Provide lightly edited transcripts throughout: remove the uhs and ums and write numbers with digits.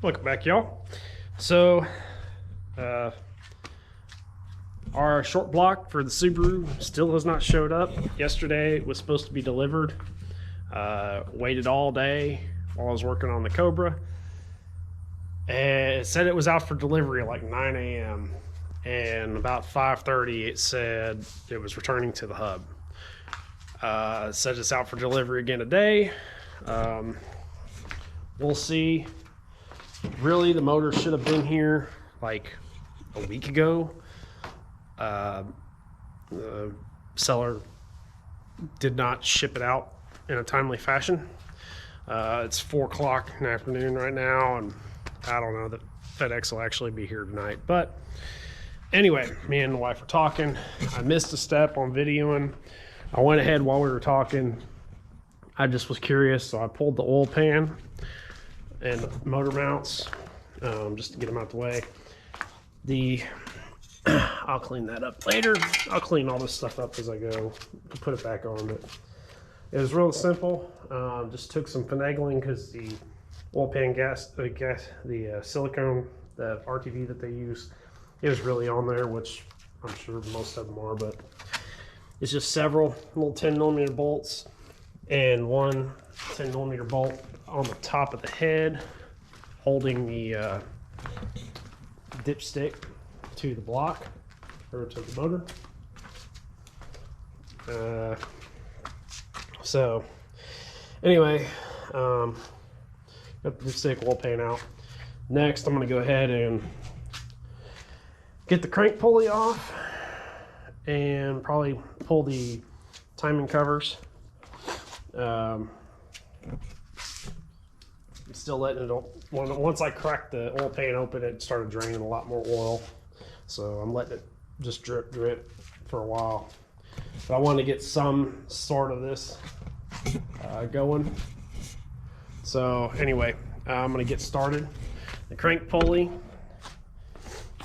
Welcome back, y'all. So, our short block for the Subaru still has not showed up. Yesterday it was supposed to be delivered. Waited all day while I was working on the Cobra. And it said it was out for delivery at like 9 a.m. And about 5:30 it said it was returning to the hub. It said it's out for delivery again today. We'll see. Really, the motor should have been here like a week ago. The seller did not ship it out in a timely fashion. It's 4 o'clock in the afternoon right now, and I don't know that FedEx will actually be here tonight. But anyway, me and the wife were talking. I missed a step on videoing. I went ahead while we were talking. I just was curious, so I pulled the oil pan and the motor mounts just to get them out the way. I'll clean that up later. I'll clean all this stuff up as I go to put it back on. But it was real simple. Just took some finagling because the oil pan the silicone, the RTV that they use, it was really on there, which I'm sure most of them are, but it's just several little 10mm bolts and one 10mm bolt on the top of the head holding the dipstick to the block or to the motor. So anyway, got the dipstick oil pan out. Next, I'm going to go ahead and get the crank pulley off and probably pull the timing covers. I'm still letting it, once I cracked the oil pan open, it started draining a lot more oil. So I'm letting it just drip for a while. But I want to get some sort of this going. So anyway, I'm going to get started. The crank pulley,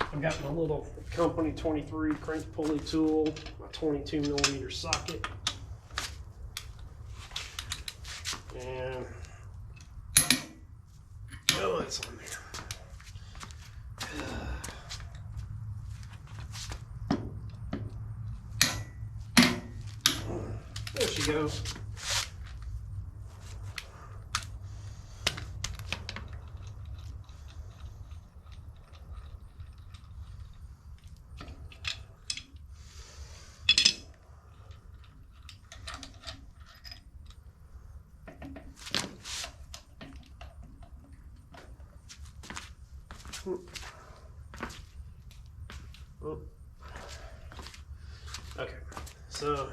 I've got my little company 23 crank pulley tool, my 22mm socket. And oh, it's on there. There she goes. Okay, so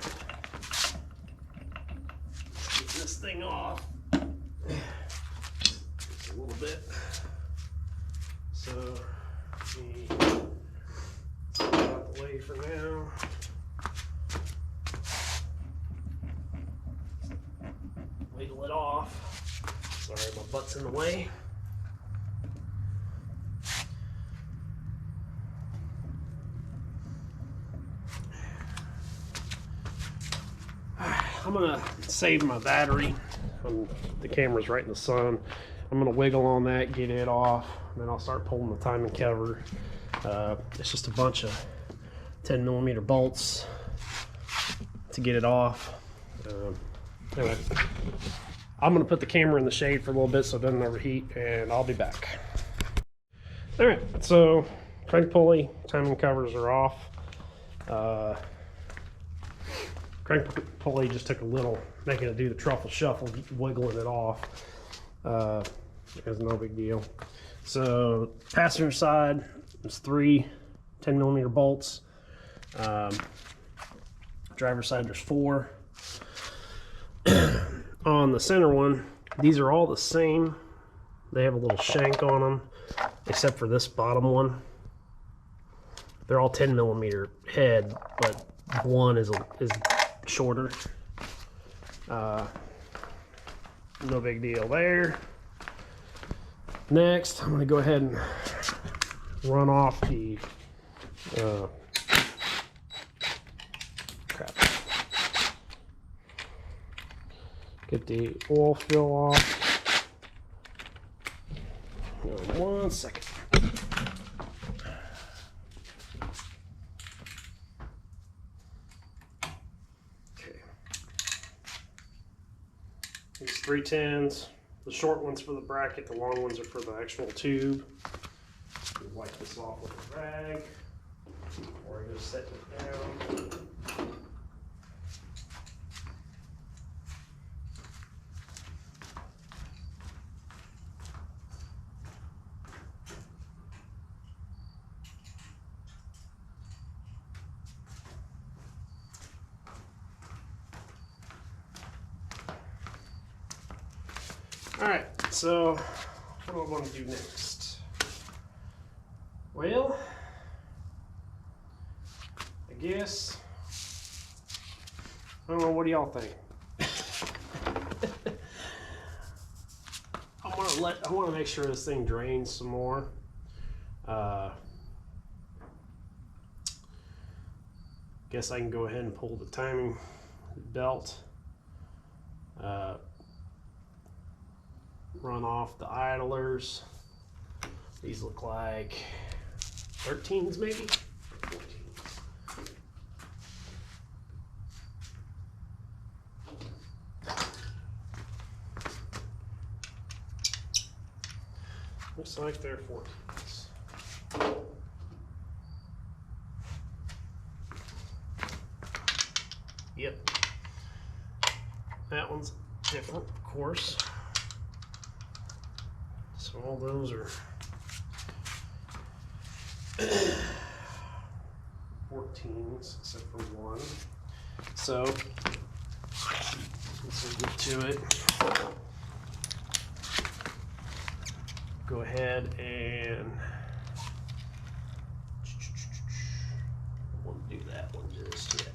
get this thing off just a little bit. So we get out the way for now. Wiggle it off. Sorry, my butt's in the way. I'm gonna save my battery. The camera's right in the sun. I'm gonna wiggle on that, get it off, and then I'll start pulling the timing cover. It's just a bunch of 10mm bolts to get it off. Anyway, I'm gonna put the camera in the shade for a little bit so it doesn't overheat, and I'll be back. All right, so crank pulley, timing covers are off. Crank pulley just took a little, making it do the truffle shuffle, wiggling it off. It's no big deal. So passenger side, there's 3 10mm bolts. Driver's side, there's 4. On the center one, these are all the same. They have a little shank on them, except for this bottom one. They're all 10mm head, but one is shorter. No big deal there. Next, I'm going to go ahead and run off the get the oil fill off. Hang on 1 second. Okay. These 310s. The short ones for the bracket, the long ones are for the actual tube. Wipe this off with a rag before I go setting it down. Alright, so what do I want to do next? Well, I guess, I don't know, what do y'all think? I want to make sure this thing drains some more. Guess I can go ahead and pull the timing belt. Run off the idlers. These look like 13s maybe? 14s. Looks like they're 14s. Yep. That one's different, of course. So all those are 14s except for one. So let's get to it. Go ahead and I won't do that one just yet.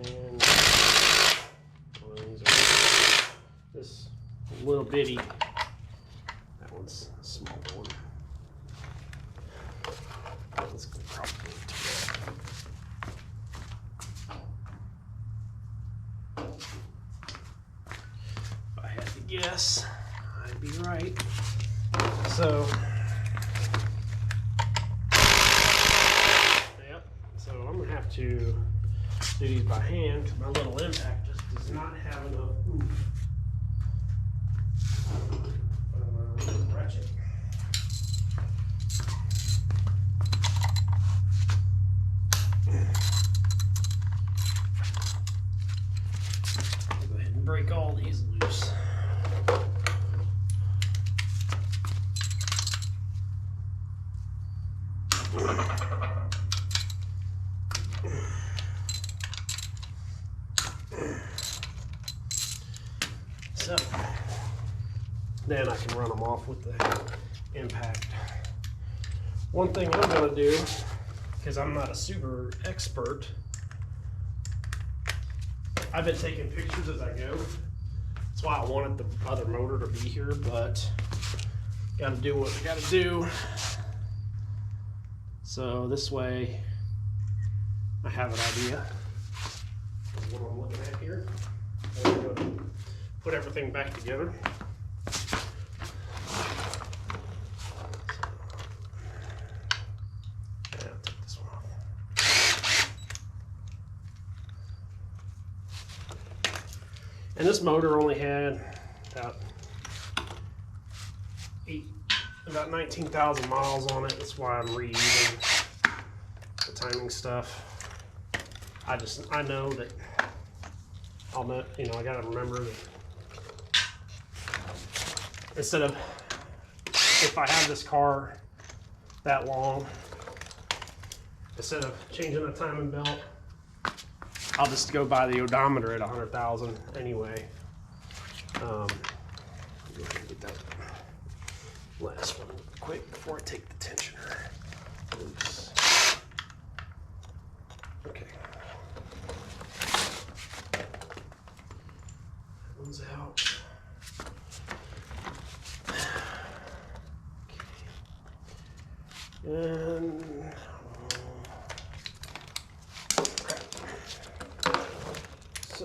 And this little bitty, that one's a small one. Let's probably do that. If I had to guess, I'd be right. So, yep. So I'm gonna have to do these by hand because my little impact just does not have enough oomph. Ratchet. I'll go ahead and break all these loose. So then I can run them off with the impact. One thing I'm going to do, because I'm not a super expert, I've been taking pictures as I go. That's why I wanted the other motor to be here, but got to do what we got to do. So this way I have an idea of what I'm looking at here. I'm going to put everything back together. And this motor only had about 19,000 miles on it. That's why I'm reusing the timing stuff. I know that I gotta remember that instead of, if I have this car that long, instead of changing the timing belt, I'll just go by the odometer at 100,000 anyway. Go ahead and get that last one quick before I take the tensioner. Oops. Okay. That one's out. Okay. And so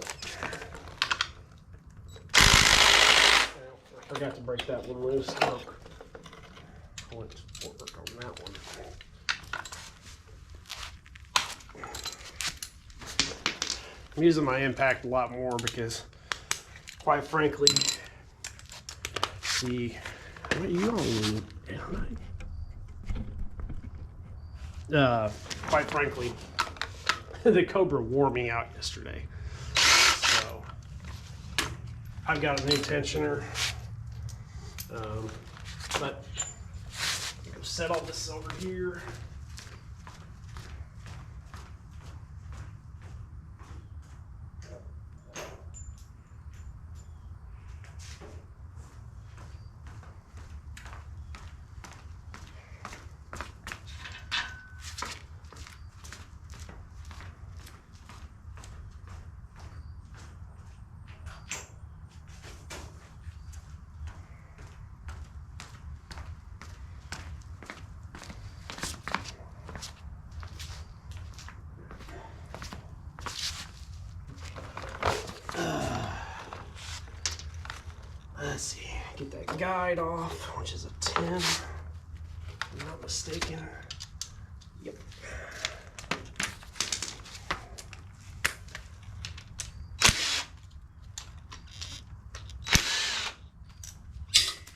forgot to break that one loose. Oh, I went to work on that one. I'm using my impact a lot more because, quite frankly, quite frankly, the Cobra wore me out yesterday. So I've got a new tensioner, but I'll set all this over here. Let's see, get that guide off, which is a 10, if I'm not mistaken. Yep.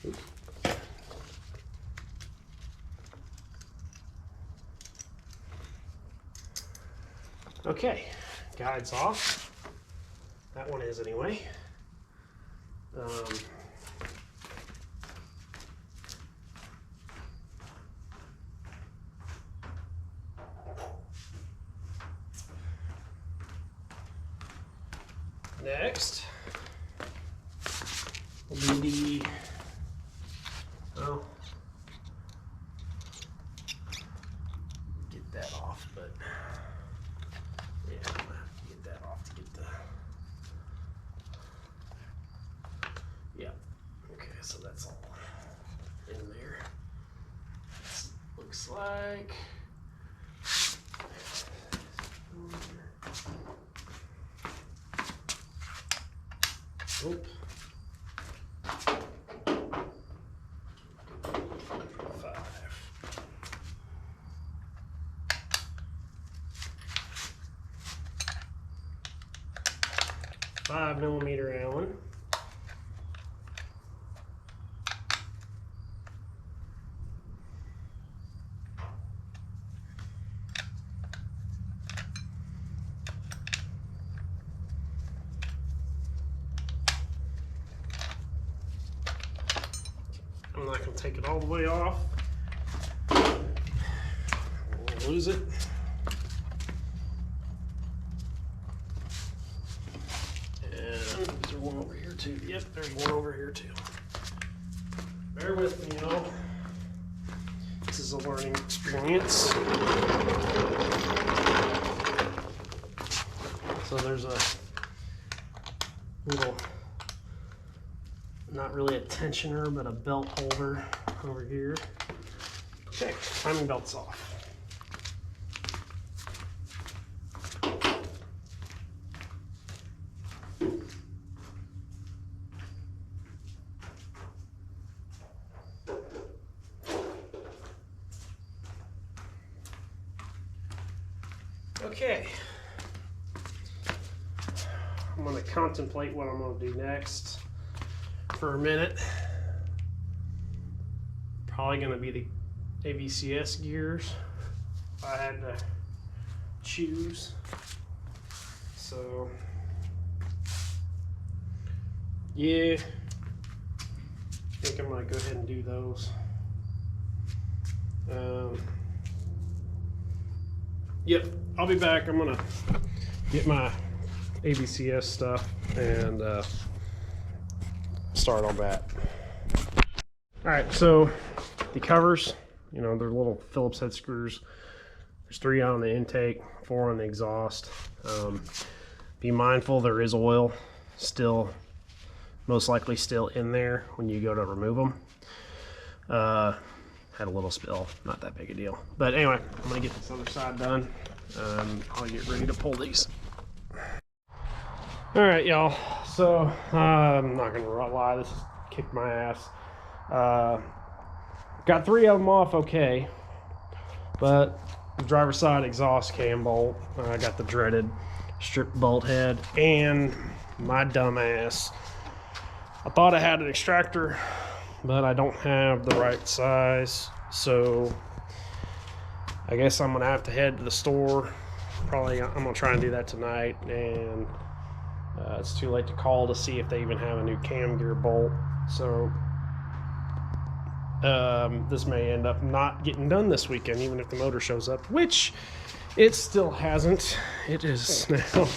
Oops. Okay, guide's off. That one is anyway. Next will be get that off, but yeah, I'm gonna have to get that off to get the, yeah, okay, so that's all in there. Looks like oop. 5mm Allen. I'm not going to take it all the way off. We'll lose it. And is there one over here too? Yep, there's one over here too. Bear with me, y'all. This is a learning experience. So there's a little, not really a tensioner, but a belt holder over here. Okay, timing belt's off. Okay, I'm going to contemplate what I'm going to do next for a minute. Probably going to be the ABCS gears if I had to choose. So yeah, I think I'm going to go ahead and do those. Yep, I'll be back. I'm gonna get my ABCS stuff and start on that. All right, so the covers, you know, they're little Phillips head screws. There's 3 on the intake, 4 on the exhaust. Be mindful there is oil still, most likely still in there when you go to remove them. Had a little spill, not that big a deal. But anyway, I'm gonna get this other side done. I'll get ready to pull these. All right, y'all. So I'm not gonna lie, this is kicked my ass. Got 3 of them off okay, but the driver's side exhaust cam bolt, I got the dreaded strip bolt head, and my dumb ass, I thought I had an extractor, but I don't have the right size, so I guess I'm gonna have to head to the store. Probably I'm gonna try and do that tonight, and it's too late to call to see if they even have a new cam gear bolt. So this may end up not getting done this weekend, even if the motor shows up, which it still hasn't. It is now.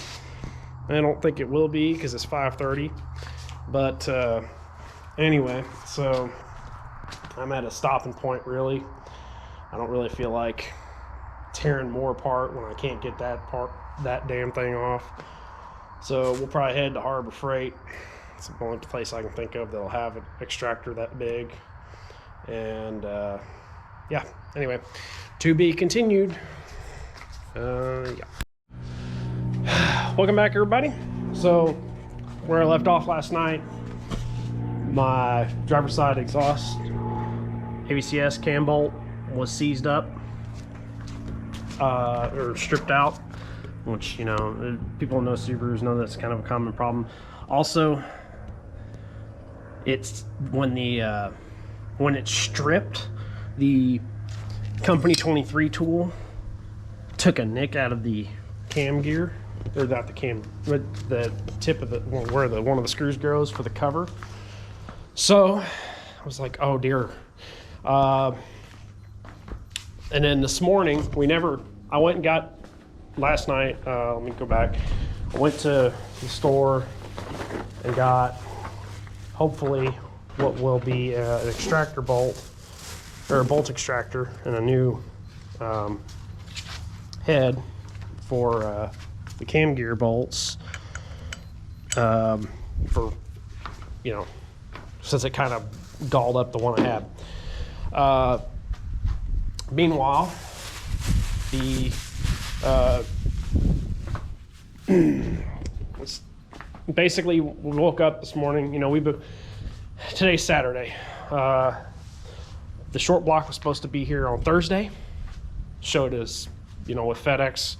I don't think it will be because it's 5:30. But anyway, so I'm at a stopping point, really. I don't really feel like tearing more apart when I can't get that damn thing off. So we'll probably head to Harbor Freight. It's the only place I can think of that'll have an extractor that big. And yeah, anyway, to be continued. Yeah. Welcome back, everybody. So where I left off last night, my driver's side exhaust ABCS cam bolt was seized up, or stripped out, which, you know, people who know Subarus know that's kind of a common problem. Also, it's when it's stripped, the Company 23 tool took a nick out of the cam gear, or not the cam, but the tip of the where one of the screws goes for the cover. So I was like, oh dear. And then this morning I went and got, last night, let me go back. I went to the store and got, hopefully, what will be an extractor bolt, or a bolt extractor, and a new head for the cam gear bolts, for, you know, since it kind of galled up the one I had. Meanwhile, the basically we woke up this morning, you know, today's Saturday. The short block was supposed to be here on Thursday. Showed us, you know, with FedEx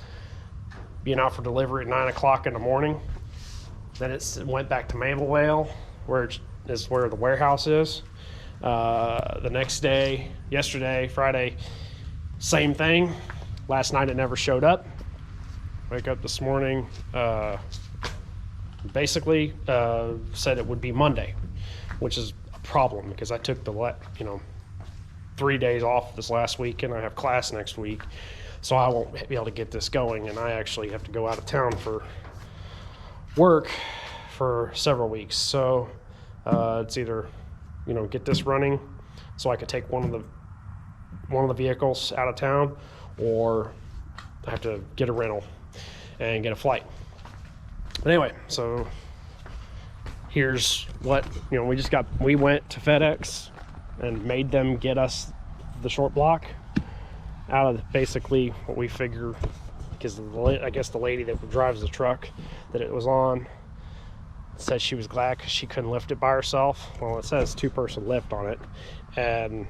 being out for delivery at 9 o'clock in the morning. Then it went back to Mablevale, where the warehouse is. The next day, yesterday, Friday, same thing. Last night it never showed up. Wake up this morning, basically said it would be Monday, which is a problem because I took 3 days off this last week, and I have class next week, so I won't be able to get this going, and I actually have to go out of town for work for several weeks. So it's either, you know, get this running so I could take one of the vehicles out of town, or I have to get a rental and get a flight. But anyway, so here's what, you know, we went to FedEx and made them get us the short block out of basically what we figure, because I guess the lady that drives the truck that it was on said she was glad because she couldn't lift it by herself. Well, it says 2-person lift on it, and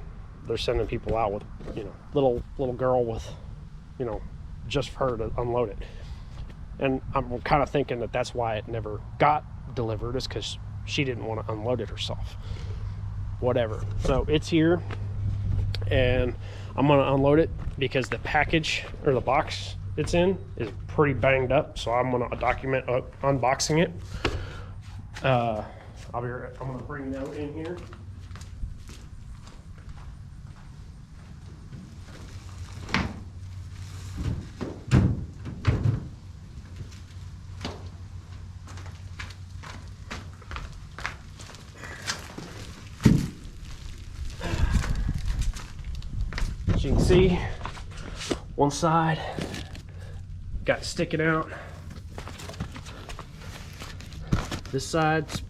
they're sending people out with, you know, little girl with, you know, just for her to unload it. And I'm kind of thinking that that's why it never got delivered, is because she didn't want to unload it herself. Whatever. So it's here, and I'm going to unload it because the package, or the box it's in, is pretty banged up. So I'm going to document unboxing it. I'm going to bring that in here. As you can see, one side got sticking out. This side's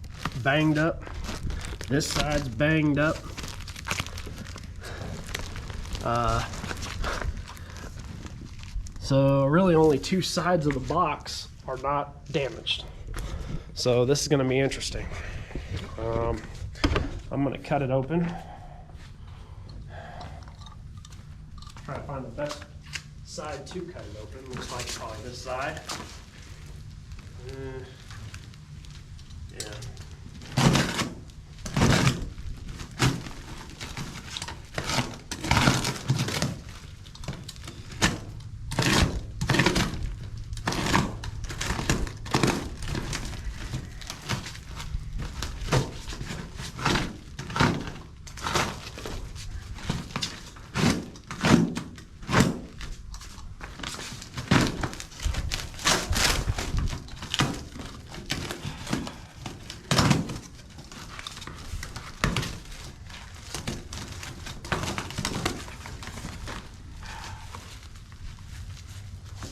banged up. This side's banged up. So really only 2 sides of the box are not damaged. So this is going to be interesting. I'm gonna cut it open. Try to find the best side to cut it open. Looks like probably this side. Yeah.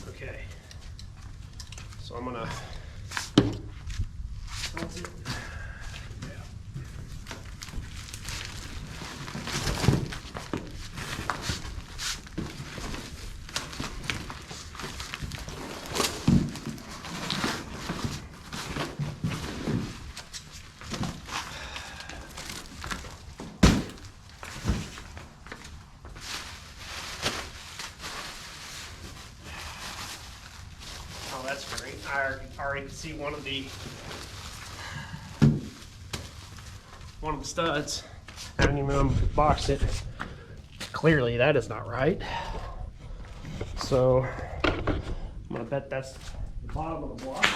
Okay, so I'm gonna, that's it. Oh, that's great. I already can see one of the studs. I haven't even unboxed it. Clearly that is not right. So I'm gonna bet that's the bottom of the block.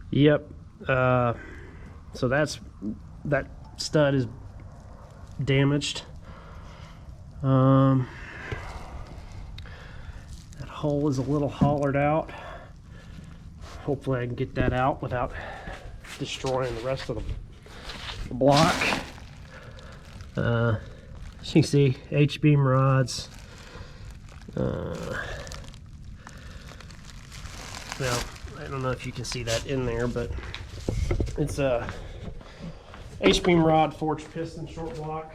Yep. So that stud is damaged. That hole is a little hollowed out. Hopefully I can get that out without destroying the rest of the block. As you can see, H-beam rods. Now, I don't know if you can see that in there, but it's a H-beam rod, forged piston, short block.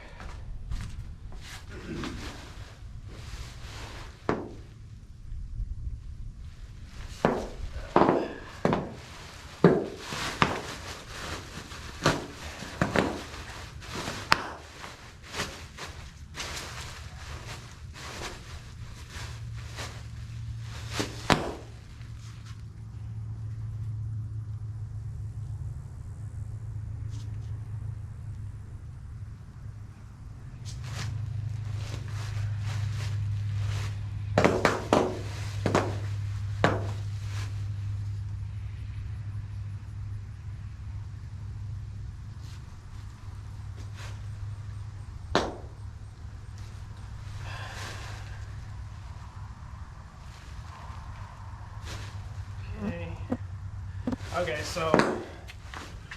Okay, so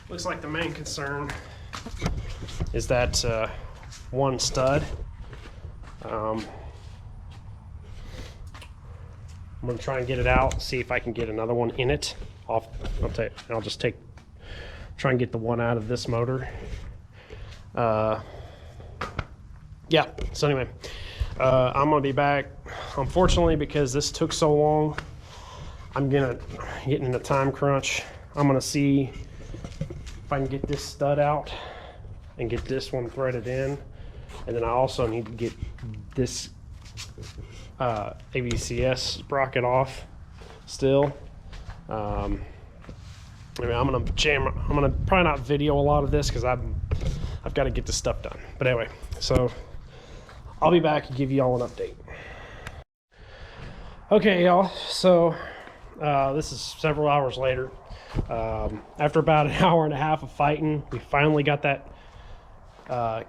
looks like the main concern is that one stud. I'm gonna try and get it out, see if I can get another one in it. I'll just try and get the one out of this motor. Yeah, so anyway, I'm gonna be back. Unfortunately, because this took so long, I'm getting in a time crunch. I'm gonna see if I can get this stud out and get this one threaded in, and then I also need to get this AVCS sprocket off still. I mean, I'm gonna probably not video a lot of this because I've got to get this stuff done. But anyway, so I'll be back and give you all an update. Okay, y'all. So this is several hours later. After about an hour and a half of fighting, we finally got that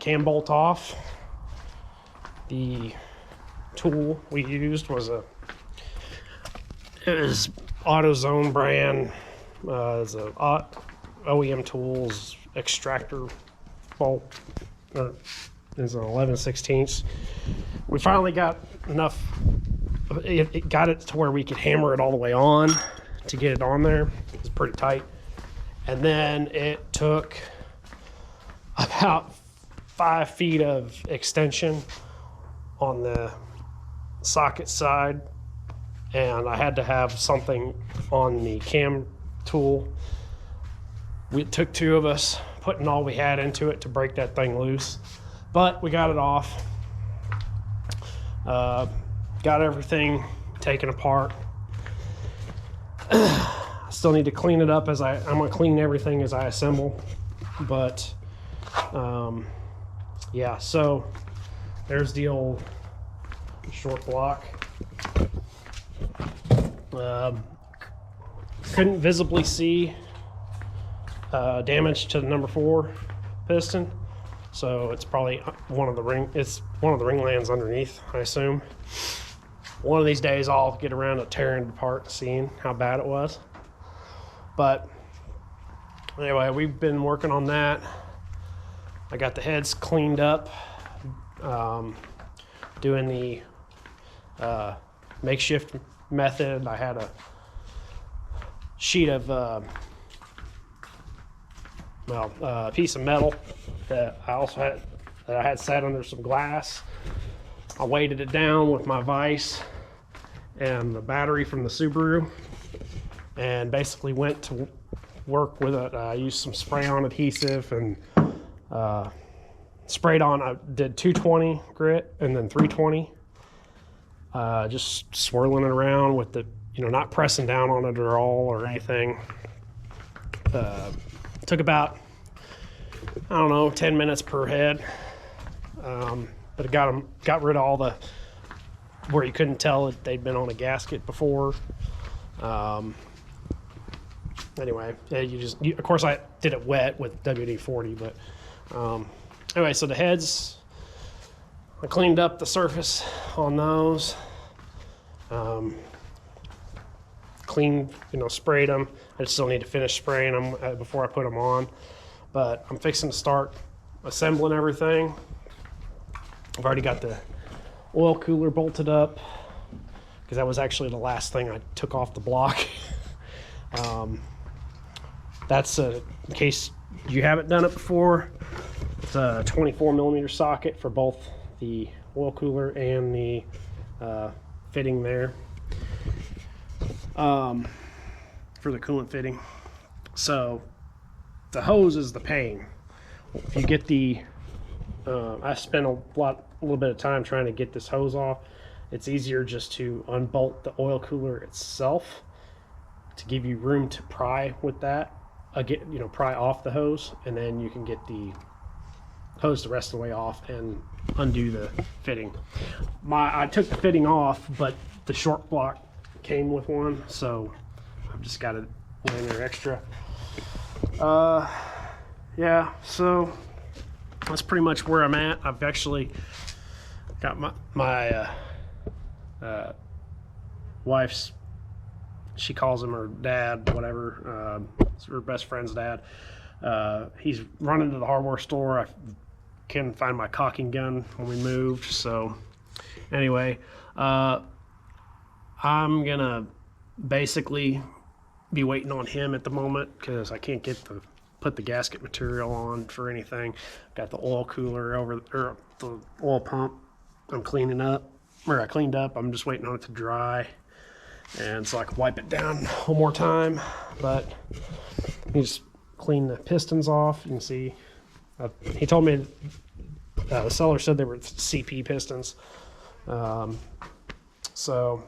cam bolt off. The tool we used was AutoZone brand. It's a OEM Tools extractor bolt. It's an 11/16. We finally got enough. It got it to where we could hammer it all the way on to get it on there. It's pretty tight. And then it took about 5 feet of extension on the socket side, and I had to have something on the cam tool. It took 2 of us putting all we had into it to break that thing loose, but we got it off. Got everything taken apart. I still need to clean it up I'm gonna clean everything as I assemble, but yeah, so there's the old short block. Couldn't visibly see damage to the number 4 piston, so it's probably one of the ring lands underneath, I assume. One of these days I'll get around to tearing it apart and seeing how bad it was. But anyway, we've been working on that. I got the heads cleaned up, doing the makeshift method. I had a sheet of a piece of metal that I had set under some glass. I weighted it down with my vise and the battery from the Subaru, and basically went to work with it. I used some spray-on adhesive and sprayed on. I did 220 grit and then 320. Just swirling it around with the, not pressing down on it at all or anything. Took about, 10 minutes per head. But it got rid of all the, where you couldn't tell that they'd been on a gasket before. Anyway, of course I did it wet with WD-40, but anyway, so the heads, I cleaned up the surface on those. Cleaned, sprayed them. I still need to finish spraying them before I put them on, but I'm fixing to start assembling everything. I've already got the oil cooler bolted up because that was actually the last thing I took off the block. That's in case you haven't done it before. It's a 24mm socket for both the oil cooler and the fitting there, for the coolant fitting. So the hose is the pain. If you get the I spent a little bit of time trying to get this hose off. It's easier just to unbolt the oil cooler itself to give you room to pry with that. Pry off the hose, and then you can get the hose the rest of the way off and undo the fitting. I took the fitting off, but the short block came with one, so I've just got it laying there extra. Yeah, so that's pretty much where I'm at. I've actually got my wife's, she calls him her dad, whatever. It's her best friend's dad. He's running to the hardware store. I couldn't find my caulking gun when we moved. So anyway, I'm gonna basically be waiting on him at the moment because I can't put the gasket material on for anything. Got the oil cooler or the oil pump I'm cleaning up, or I cleaned up. I'm just waiting on it to dry, and so I can wipe it down one more time. But you just clean the pistons off. You can see, he told me, the seller said they were CP pistons. So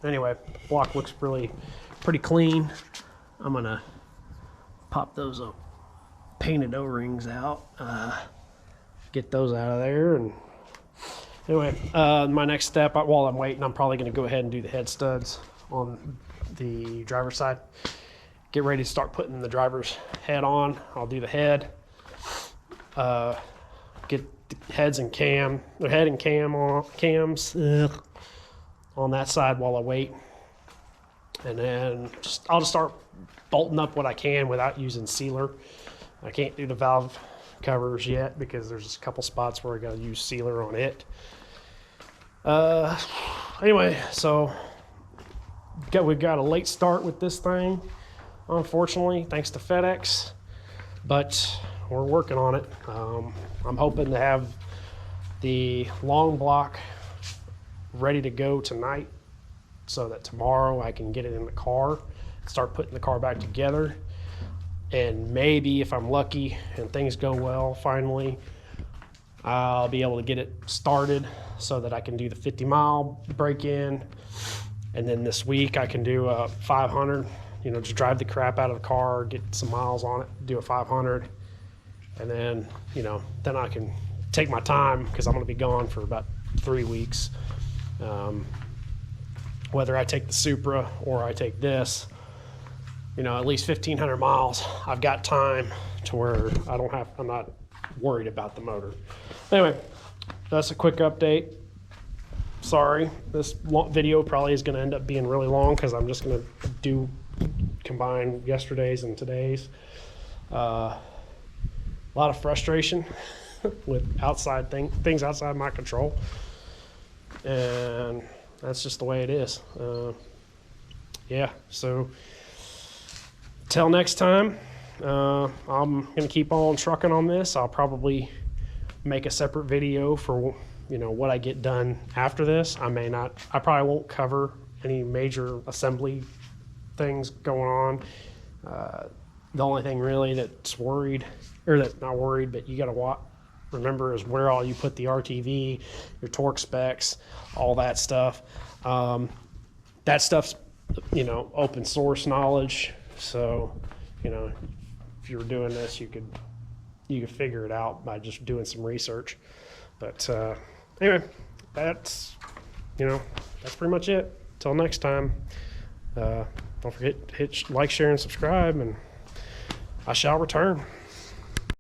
anyway, block looks pretty clean. I'm gonna pop those painted O-rings out, get those out of there. And anyway, my next step, while I'm waiting, I'm probably going to go ahead and do the head studs on the driver's side. Get ready to start putting the driver's head on. I'll do the head, get the head and cams on that side while I wait. And then I'll just start bolting up what I can without using sealer. I can't do the valve covers yet because there's a couple spots where I got to use sealer on it. Anyway, so we got a late start with this thing, unfortunately, thanks to FedEx, but we're working on it. I'm hoping to have the long block ready to go tonight so that tomorrow I can get it in the car, start putting the car back together. And maybe if I'm lucky and things go well, finally, I'll be able to get it started so that I can do the 50-mile break-in. And then this week I can do a 500, just drive the crap out of the car, get some miles on it, do a 500. And then, then I can take my time because I'm going to be gone for about 3 weeks. Whether I take the Supra or I take this, at least 1,500 miles, I've got time to where I'm not worried about the motor. Anyway, that's a quick update. Sorry, this video probably is going to end up being really long because I'm just going to combine yesterday's and today's. A lot of frustration with things outside my control, and that's just the way it is. Yeah, so till next time, I'm going to keep on trucking on this. I'll probably make a separate video for what I get done after this. I probably won't cover any major assembly things going on. The only thing really that's not worried, but you got to remember is where all you put the RTV, your torque specs, all that stuff. That stuff's open source knowledge. So, if you were doing this, you could figure it out by just doing some research. But anyway, that's pretty much it. Till next time, don't forget to hit like, share, and subscribe, and I shall return.